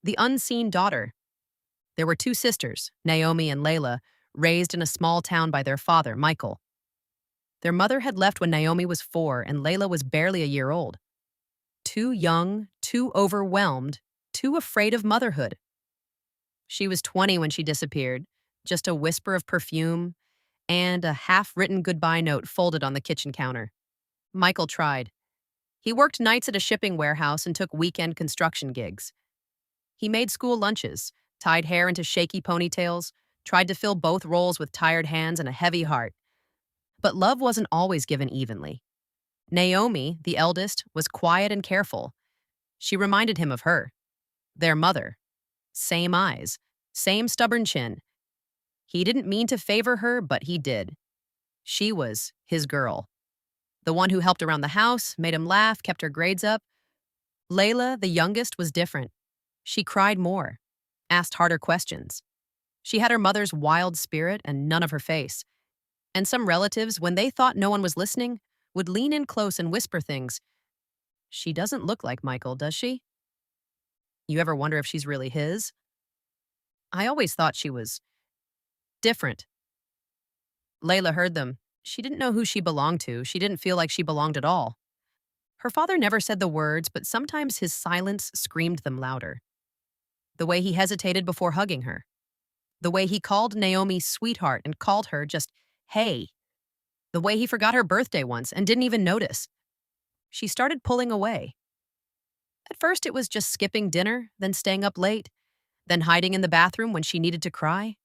The unseen daughter. There were two sisters, Naomi and Layla, raised in a small town by their father, Michael. Their mother had left when Naomi was 4 and Layla was barely a year old. Too young, too overwhelmed, too afraid of motherhood. She was 20 when she disappeared, just a whisper of perfume and a half-written goodbye note folded on the kitchen counter. Michael tried. He worked nights at a shipping warehouse and took weekend construction gigs. He made school lunches, tied hair into shaky ponytails, tried to fill both roles with tired hands and a heavy heart. But love wasn't always given evenly. Naomi, the eldest, was quiet and careful. She reminded him of her, their mother. Same eyes, same stubborn chin. He didn't mean to favor her, but he did. She was his girl. The one who helped around the house, made him laugh, kept her grades up. Layla, the youngest, was different. She cried more, asked harder questions. She had her mother's wild spirit and none of her face. And some relatives, when they thought no one was listening, would lean in close and whisper things. She doesn't look like Michael, does she? You ever wonder if she's really his? I always thought she was different. Layla heard them. She didn't know who she belonged to. She didn't feel like she belonged at all. Her father never said the words, but sometimes his silence screamed them louder. The way he hesitated before hugging her. The way he called Naomi sweetheart and called her just, hey. The way he forgot her birthday once and didn't even notice. She started pulling away. At first it was just skipping dinner, then staying up late, then hiding in the bathroom when she needed to cry.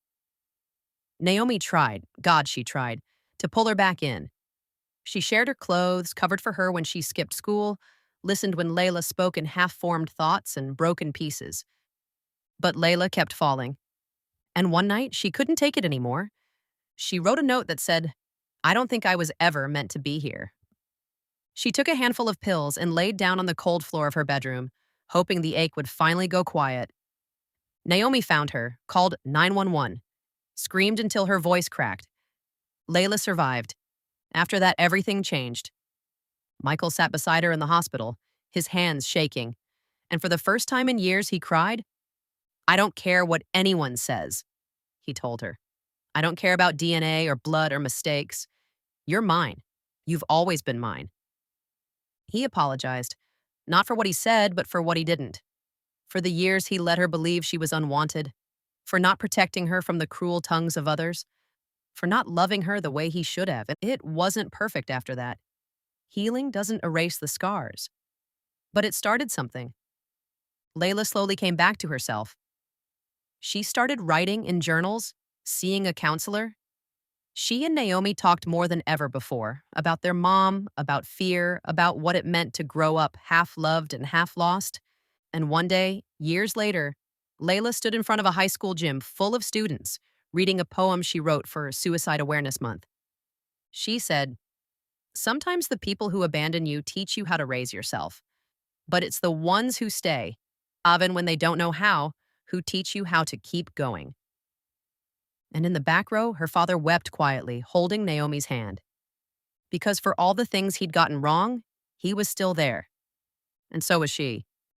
Naomi tried, God she tried, to pull her back in. She shared her clothes, covered for her when she skipped school, listened when Layla spoke in half-formed thoughts and broken pieces. But Layla kept falling. And one night, she couldn't take it anymore. She wrote a note that said, I don't think I was ever meant to be here. She took a handful of pills and laid down on the cold floor of her bedroom, hoping the ache would finally go quiet. Naomi found her, called 911, screamed until her voice cracked. Layla survived. After that, everything changed. Michael sat beside her in the hospital, his hands shaking. And for the first time in years, he cried, I don't care what anyone says, he told her. I don't care about DNA or blood or mistakes. You're mine. You've always been mine. He apologized, not for what he said, but for what he didn't. For the years he let her believe she was unwanted, for not protecting her from the cruel tongues of others, for not loving her the way he should have. And it wasn't perfect after that. Healing doesn't erase the scars. But it started something. Layla slowly came back to herself. She started writing in journals, seeing a counselor. She and Naomi talked more than ever before about their mom, about fear, about what it meant to grow up half-loved and half-lost. And one day, years later, Layla stood in front of a high school gym full of students, reading a poem she wrote for Suicide Awareness Month. She said, sometimes the people who abandon you teach you how to raise yourself. But it's the ones who stay, even when they don't know how, who teach you how to keep going. And in the back row, her father wept quietly, holding Naomi's hand. Because for all the things he'd gotten wrong, he was still there. And so was she.